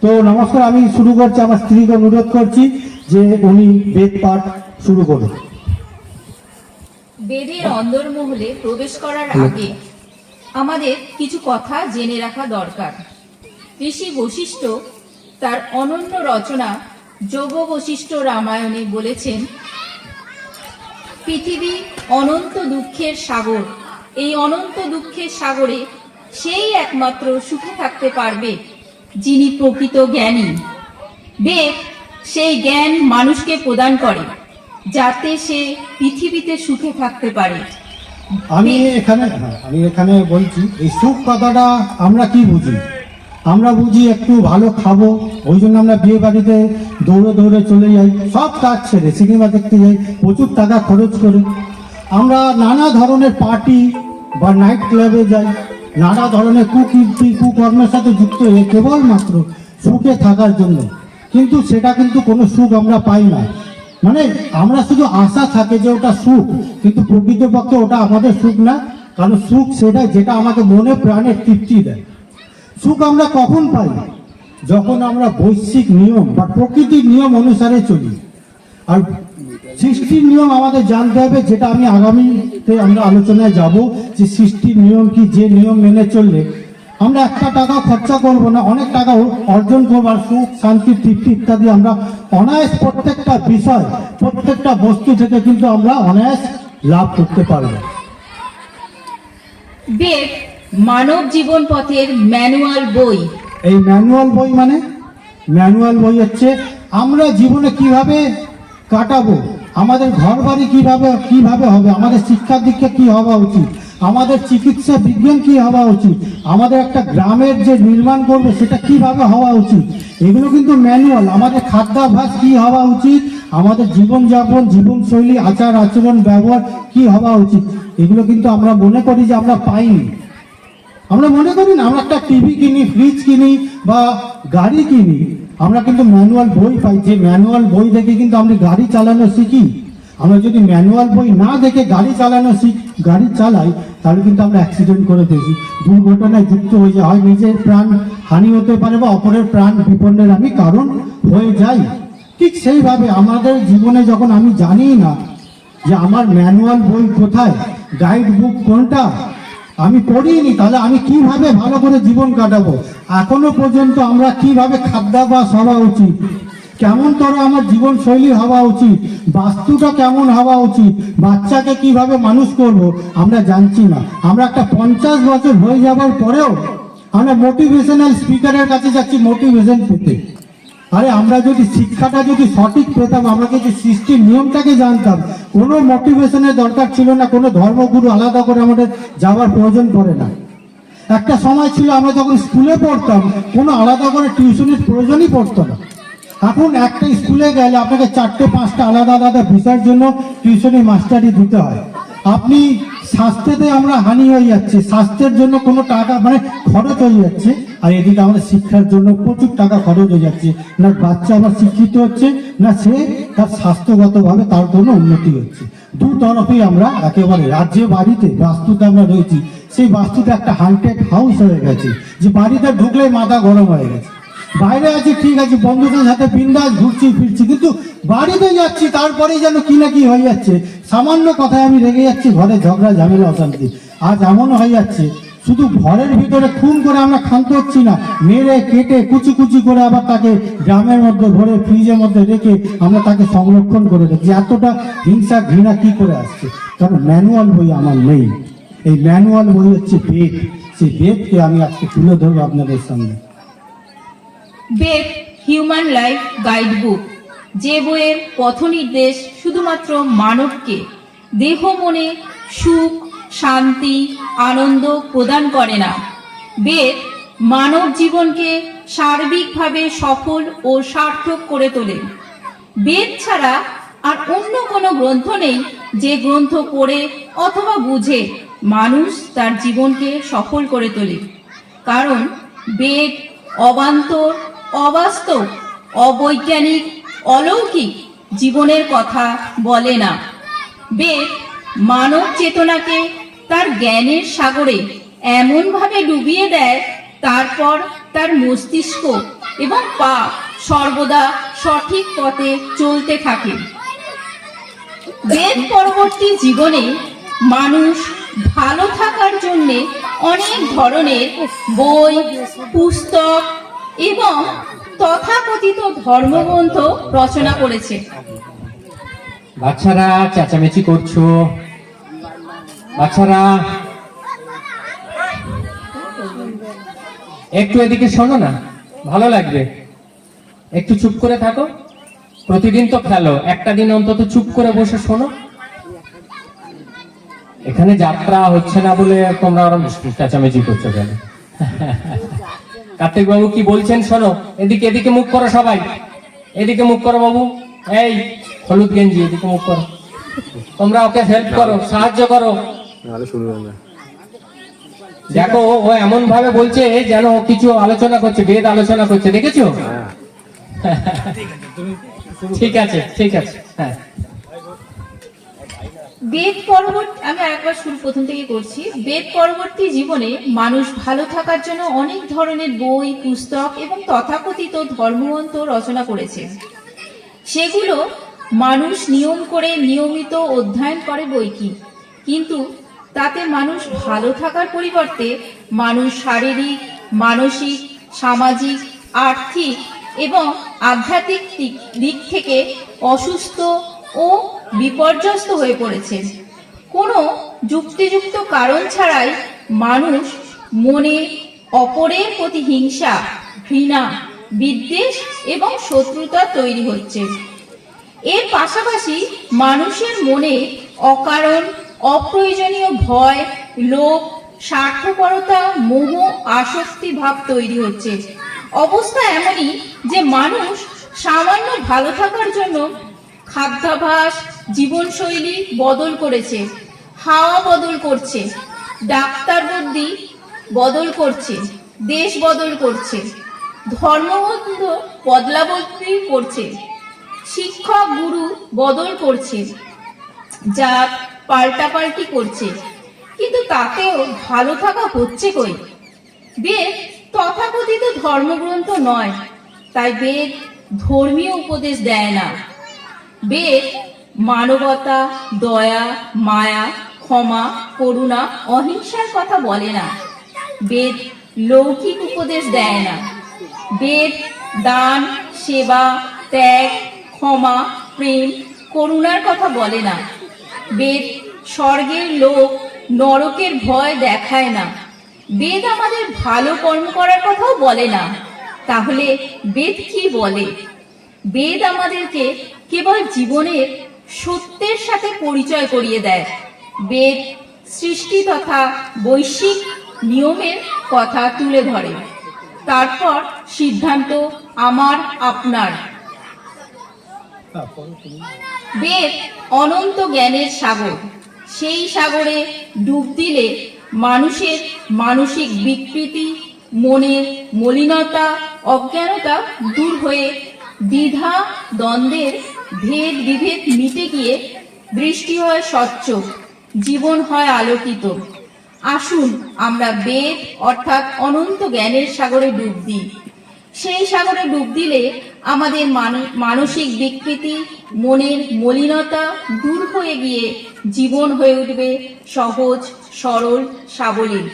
তো নমস্কার, আমি শুরু করছি। আমার স্ত্রীকে অনুরোধ করছি যে উনি বেদ পাঠ শুরু করুন। বেদের অন্দরমহলে প্রবেশ করার আগে আমাদের কিছু কথা জেনে রাখা দরকার। ঋষি বশিষ্ঠ তার অনন্য রচনা যোগ বশিষ্ঠ রামায়ণে বলেছেন, পৃথিবী অনন্ত দুঃখের সাগর। এই অনন্ত দুঃখের সাগরে সেই একমাত্র সুখে থাকতে পারবে যিনি প্রকৃত জ্ঞানী। বেদ সেই জ্ঞান মানুষকে প্রদান করে যাতে সে পৃথিবীতে সুখে থাকতে পারে। আমি এখানে বলছি, এই সুখ কথাটা আমরা কি বুঝি? আমরা বুঝি একটু ভালো খাবো, ওই জন্য আমরা বিয়ে বাড়িতে দৌড়ে দৌড়ে চলে যাই, সব কাজ ছেড়ে সিনেমা দেখতে যাই, প্রচুর টাকা খরচ করে। আমরা নানা ধরনের পার্টি বা নাইট ক্লাবে যাই, নানা ধরনের কুকীর্তি কুকর্মের সাথে যুক্ত হয়ে কেবলমাত্র সুখে থাকার জন্য। কিন্তু সেটা কিন্তু কোনো সুখ আমরা পাই না। মানে আমরা শুধু আশা থাকে যে ওটা সুখ, কিন্তু প্রকৃতপক্ষে ওটা আমাদের সুখ না। কারণ সুখ সেটা যেটা আমাকে মনে প্রাণে তৃপ্তি দেয়। সুখ আমরা কখন পাই? যখন আমরা বৈশ্বিক নিয়ম বা প্রকৃতির নিয়ম অনুসারে চলি। আর সৃষ্টির নিয়ম আমাদের জানতে হবে, যেটা আমি আগামীতে আমরা আলোচনায় যাব যে সৃষ্টির নিয়ম কি, যে নিয়ম মেনে চললে আমরা একটা টাকা খরচা করব না, অনেক টাকা অর্জন করবো, আর সুখ শান্তি তৃপ্তি ইত্যাদি আমরা অনায়াস প্রত্যেকটা বিষয় প্রত্যেকটা বস্তু থেকে কিন্তু আমরা অনায়াস লাভ করতে পারবো। বেদ মানব জীবন পথের ম্যানুয়াল বই। এই ম্যানুয়াল বই মানে ম্যানুয়াল বই হচ্ছে আমরা জীবনে কিভাবে কাটাবো, আমাদের ঘর বাড়ি কিভাবে হবে, আমাদের শিক্ষার দীক্ষা কি হওয়া উচিত, আমাদের চিকিৎসা বিজ্ঞান কি হওয়া উচিত, আমাদের একটা গ্রামের যে নির্মাণ করবে সেটা কিভাবে হওয়া উচিত, এগুলো কিন্তু ম্যানুয়াল। আমাদের খাদ্যাভ্যাস কি হওয়া উচিত, আমাদের জীবনযাপন জীবনশৈলী আচার আচরণ ব্যবহার কি হওয়া উচিত, এগুলো কিন্তু আমরা মনে করি যে আমরা পাইনি। আমরা মনে করি না, আমরা একটা টিভি কিনি, ফ্রিজ কিনি বা গাড়ি কিনি, আমরা কিন্তু ম্যানুয়াল বই পাই। যে ম্যানুয়াল বই দেখে কিন্তু আমরা গাড়ি চালানো শিখি। আমরা যদি ম্যানুয়াল বই না দেখে গাড়ি চালাই, তাহলে কিন্তু আমরা অ্যাক্সিডেন্ট করে দেখি, দুর্ঘটনায় যুক্ত হয়ে যায়, হয় নিজের প্রাণ হানি হতে পারে বা অপরের প্রাণ বিপন্নের আমি কারণ হয়ে যাই। ঠিক সেইভাবে আমাদের জীবনে যখন আমি জানি না যে আমার ম্যানুয়াল বই কোথায়, গাইড বুক কোনটা, আমি পড়িনি, তাহলে আমি কিভাবে ভালো করে জীবন কাটাবো? এখনো পর্যন্ত আমরা কিভাবে খাদ্যাভ্যাস হওয়া উচিত, কেমন করে আমার জীবন শৈলী হওয়া উচিত, বাস্তুটা কেমন হওয়া উচিত, বাচ্চাকে কিভাবে মানুষ করব, আমরা জানছি না। আমরা একটা 50 বছর হয়ে যাবার পরেও আমরা মোটিভেশনাল স্পিকারের কাছে যাচ্ছি মোটিভেশন পেতে। আরে আমরা যদি শিক্ষাটা যদি সঠিক পেতাম, আমরা যদি সৃষ্টির নিয়মটাকে জানতাম, কোনো মোটিভেশনের দরকার ছিল না, কোনো ধর্মগুরু আলাদা করে আমাদের যাওয়ার প্রয়োজন পড়ে না। একটা সময় ছিল আমরা যখন স্কুলে পড়তাম, কোনো আলাদা করে টিউশনের প্রয়োজনই পড়তো না। এখন একটা স্কুলে গেলে আপনাকে 4-5টা আলাদা আলাদা বিষয়ের জন্য টিউশনি মাস্টারি দিতে হয়। আপনি স্বাস্থ্যতে আমরা হানি হয়ে যাচ্ছে, স্বাস্থ্যের জন্য কোনো টাকা মানে খরচ হয়ে যাচ্ছে, আর এদিকে আমাদের শিক্ষার জন্য প্রচুর টাকা খরচ হয়ে যাচ্ছে। না বাচ্চা আবার শিক্ষিত হচ্ছে, না সে তার স্বাস্থ্যগতভাবে তার কোনো উন্নতি হচ্ছে। দু তরফেই আমরা একেবারে রাজ্যে বাড়িতে বাস্তুতে আমরা রয়েছি, সেই বাস্তুতে একটা হান্টেড হাউস হয়ে গেছে, যে বাড়িতে ঢুকলেই মাথা গরম হয়ে গেছে। বাইরে আছি ঠিক আছে, বন্ধুদের সাথে বিন্দাস ঘুরছি ফিরছি, কিন্তু বাড়িতে যাচ্ছি তারপরেই যেন কি না কি হয়ে যাচ্ছে। সামান্য কথায় আমি রেগে যাচ্ছি, ঘরে ঝগড়া ঝামেলা অশান্তি। আজ এমন হয়ে যাচ্ছে, শুধু ঘরের ভিতরে খুন করে আমরা ক্ষান্ত হচ্ছি না, মেরে কেটে কুচি কুচি করে আবার তাকে ড্রামের মধ্যে ভরে ফ্রিজের মধ্যে রেখে আমরা তাকে সংরক্ষণ করে রেখেছি। এতটা হিংসা ঘৃণা কি করে আসছে? কারণ ম্যানুয়াল বই আমার নেই। এই ম্যানুয়াল বই হচ্ছে বেদ। সেই বেদকে আমি আজকে তুলে ধরবো আপনাদের সামনে। বেদ হিউম্যান লাইফ গাইড বুক, যে বইয়ের পথ নির্দেশ শুধুমাত্র মানবকে দেহ মনে সুখ শান্তি আনন্দ প্রদান করে না, বেদ মানব জীবনকে সার্বিকভাবে সফল ও সার্থক করে তোলে। বেদ ছাড়া আর অন্য কোনো গ্রন্থ নেই যে গ্রন্থ পড়ে অথবা বুঝে মানুষ তার জীবনকে সফল করে তোলে। কারণ বেদ অবান্তর, অবাস্তব, অবৈজ্ঞানিক, অলৌকিক জীবনের কথা বলে না। বেদ মানব চেতনাকে তার জ্ঞানের সাগরে এমনভাবে ডুবিয়ে দেয়, তারপর তার মস্তিষ্ক এবং পা সর্বদা সঠিক পথে চলতে থাকে। বেদ পরবর্তী জীবনে মানুষ ভালো থাকার জন্য অনেক ধরনের বই, পুস্তক এবং তথাকথিত ধর্মগ্রন্থ রচনা করেছে। বাচ্চারা চেঁচামেচি করছো, বাচ্চারা একটু এদিকে শোনো না, ভালো লাগবে। একটু চুপ করে থাকো, প্রতিদিন তো খেলো, একটা দিন অন্তত চুপ করে বসে শোনো। এখানে যাত্রা হচ্ছে না বলে তোমরা ওরকম চেঁচামেচি করছো কেন? কার্তিক বাবু কি বলছেন শোনো। এদিকে এদিকে মুখ করো সবাই, এদিকে মুখ করো বাবু। এই হলুদ গেঞ্জি, এদিকে মুখ করো। তোমরা ওকে হেল্প করো, সাহায্য করো। দেখো ও এমন ভাবে বলছে যেন ও কিছু আলোচনা করছে, বেদ আলোচনা করছে, দেখেছো? ঠিক আছে, ঠিক আছে। হ্যাঁ, বেদ পরবর্তী, আমি আরেকবার শুরু প্রথম থেকে করছি। বেদ পরবর্তী জীবনে মানুষ ভালো থাকার জন্য অনেক ধরনের বই, পুস্তক এবং তথাকথিত ধর্মগ্রন্থ রচনা করেছে। সেগুলো মানুষ নিয়ম করে নিয়মিত অধ্যয়ন করে বইকি, কিন্তু তাতে মানুষ ভালো থাকার পরিবর্তে মানুষ শারীরিক, মানসিক, সামাজিক, আর্থিক এবং আধ্যাত্মিক দিক থেকে অসুস্থ ও বিপর্যস্ত হয়ে পড়েছে। কোনো যুক্তিযুক্ত কারণ ছাড়াই মানুষ মনে অপরের প্রতি হিংসা, ঘৃণা, বিদ্বেষ এবং শত্রুতা তৈরি হচ্ছে। এর পাশাপাশি মানুষের মনে অকারণ অপ্রয়োজনীয় ভয়, লোভ, স্বার্থপরতা, মোহ, আসক্তি ভাব তৈরি হচ্ছে। অবস্থা এমনই যে মানুষ সামান্য ভালো থাকার জন্য খাদ্যাভ্যাস, জীবনশৈলী বদল করেছে, হাওয়া বদল করছে, ডাক্তার বুদ্ধি বদল করছে, দেশ বদল করছে, ধর্মগ্রন্থ বদলাবদলি করছে, শিক্ষক গুরু বদল করছে, জাত পাল্টাপাল্টি করছে, কিন্তু তাতেও ভালো থাকা হচ্ছে কই? বেদ তথাকথিত ধর্মগ্রন্থ নয়, তাই বেদ ধর্মীয় উপদেশ দেয় না। বেদ মানবতা, দয়া, মায়া, ক্ষমা, করুণা, অহিংসার কথা বলে না। বেদ লৌকিক উপদেশ দেয় না। বেদ দান, সেবা, ত্যাগ, ক্ষমা, প্রেম, করুণার কথা বলে না। বেদ স্বর্গের লোক, নরকের ভয় দেখায় না। বেদ আমাদের ভালো কর্ম করার কথাও বলে না। তাহলে বেদ কি বলে? বেদ আমাদেরকে কেবল জীবনের সত্যের সাথে পরিচয় করিয়ে দেয়। বেদ সৃষ্টি তথা বৈশ্বিক নিয়মের কথা তুলে ধরে। তারপর সিদ্ধান্ত আমার, আপনার। বেদ অনন্ত জ্ঞানের সাগর। সেই সাগরে ডুব দিলে মানুষের মানসিক বিকৃতি, মনের মলিনতা, অজ্ঞানতা দূর হয়ে দ্বিধা দ্বন্দ্বের ভেদ বিভেদ মিটে গিয়ে দৃষ্টি হয় স্বচ্ছ, জীবন হয় আলোকিত। আসুন আমরা বেদ অর্থাৎ অনন্ত জ্ঞানের সাগরে ডুব দিই। সেই সাগরে ডুব দিলে আমাদের মানসিক বিকৃতি, মনের মলিনতা দূর হয়ে গিয়ে জীবন হয়ে উঠবে সহজ, সরল, সাবলীল।